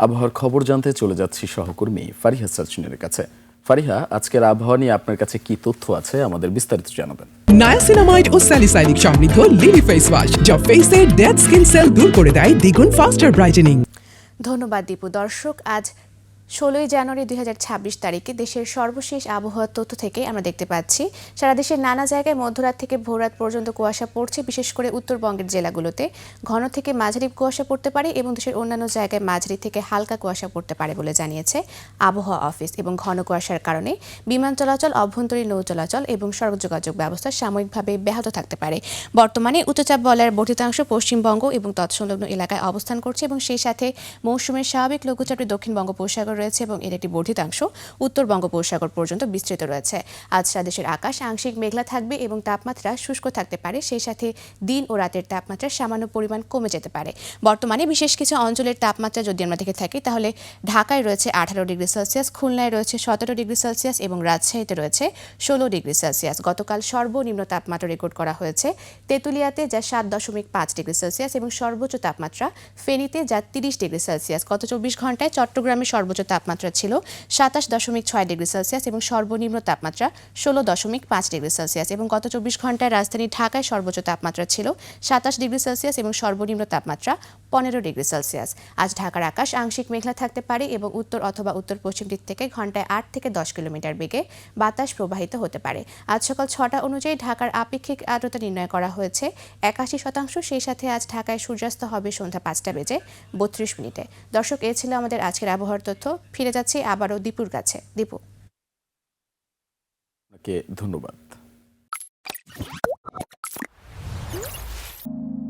আবহাওয়ার খবর জানতে চলে যাচ্ছি সহকর্মী ফারিহা সার্জনের কাছে। ফারিহা, আজকের আবহাওয়া নিয়ে আপনার কাছে কি তথ্য আছে, আমাদের বিস্তারিত জানাবেন। নায়াসিনামাইড ও স্যালিসাইলিক সমৃদ্ধ লিলি ফেস ওয়াশ যা ফেসের ডেড স্কিন সেল দূর করে দেয় দ্বিগুণ ফাস্টার ব্রাইটেনিং। ধন্যবাদ দীপু। দর্শক, আজ 16ই জানুয়ারি 2026 তারিখে দেশের সর্বশেষ আবহাওয়ার তথ্য থেকে আমরা দেখতে পাচ্ছি সারা দেশের নানা জায়গায় মধ্যরাত থেকে ভোররাত পর্যন্ত কুয়াশা পড়ছে। বিশেষ করে উত্তরবঙ্গের জেলাগুলোতে ঘন থেকে মাঝারি কুয়াশা পড়তে পারে এবং দেশের অন্যান্য জায়গায় মাঝারি থেকে হালকা কুয়াশা পড়তে পারে বলে জানিয়েছে আবহাওয়া অফিস। এবং ঘন কুয়াশার কারণে বিমান চলাচল, অভ্যন্তরীণ নৌ চলাচল এবং সড়ক যোগাযোগ ব্যবস্থা সাময়িকভাবে ব্যাহত থাকতে পারে। বর্তমানে উচ্চচাপ বলয়ের বর্ধিতাংশ পশ্চিমবঙ্গ এবং তৎসংলগ্ন এলাকায় অবস্থান করছে এবং সেই সাথে মৌসুমের স্বাভাবিক লঘুচাপটি দক্ষিণ বঙ্গোপসাগর রয়েছে এবং এর একটি বর্ধিতাংশ উত্তর বঙ্গোপসাগর পর্যন্ত বিস্তৃত রয়েছে। আজ সারা দেশের আকাশ আংশিক মেঘলা থাকবে এবং তাপমাত্রা শুষ্ক থাকতে পারে। সেই সাথে দিন ও রাতের তাপমাত্রা সামান্য পরিমাণ কমে যেতে পারে। বর্তমানে বিশেষ কিছু অঞ্চলের তাপমাত্রা যদি আমরা দেখে থাকি তাহলে ঢাকায় রয়েছে 18 ডিগ্রি সেলসিয়াস, খুলনায় রয়েছে 17 ডিগ্রি সেলসিয়াস এবং রাজশাহীতে রয়েছে 16 ডিগ্রি সেলসিয়াস। গতকাল সর্বনিম্ন তাপমাত্রা রেকর্ড করা হয়েছে তেঁতুলিয়াতে, যা 7.5 ডিগ্রি সেলসিয়াস এবং সর্বোচ্চ তাপমাত্রা ফেনীতে, যা 30 ডিগ্রি সেলসিয়াস। গত 24 ঘন্টায় চট্টগ্রামে সর্বোচ্চ তাপমাত্রা ছিল 27.6 ডিগ্রি সেলসিয়াস এবং সর্বনিম্ন তাপমাত্রা 16.5 ডিগ্রি সেলসিয়াস। এবং গত 24 ঘন্টায় রাজধানী ঢাকায় সর্বোচ্চ তাপমাত্রা ছিল 27 ডিগ্রি সেলসিয়াস এবং সর্বনিম্ন তাপমাত্রা 15 ডিগ্রি সেলসিয়াস। আজ ঢাকার আকাশ আংশিক মেঘলা থাকতে পারে এবং উত্তর অথবা উত্তর পশ্চিম দিক থেকে ঘন্টায় 8 থেকে 10 কিলোমিটার বেগে বাতাস প্রবাহিত হতে পারে। আজ সকাল 6টা অনুযায়ী ঢাকার আপেক্ষিক আর্দ্রতা নির্ণয় করা হয়েছে 81%। সেই সাথে আজ ঢাকায় সূর্যাস্ত হবে সন্ধ্যা 5টা বেজে 32 মিনিটে। দর্শক, এ ছিল আমাদের আজকের আবহাওয়ার তথ্য। ফিরে যাচ্ছি আবারও দীপুর কাছে। দীপু, আপনাকে ধন্যবাদ।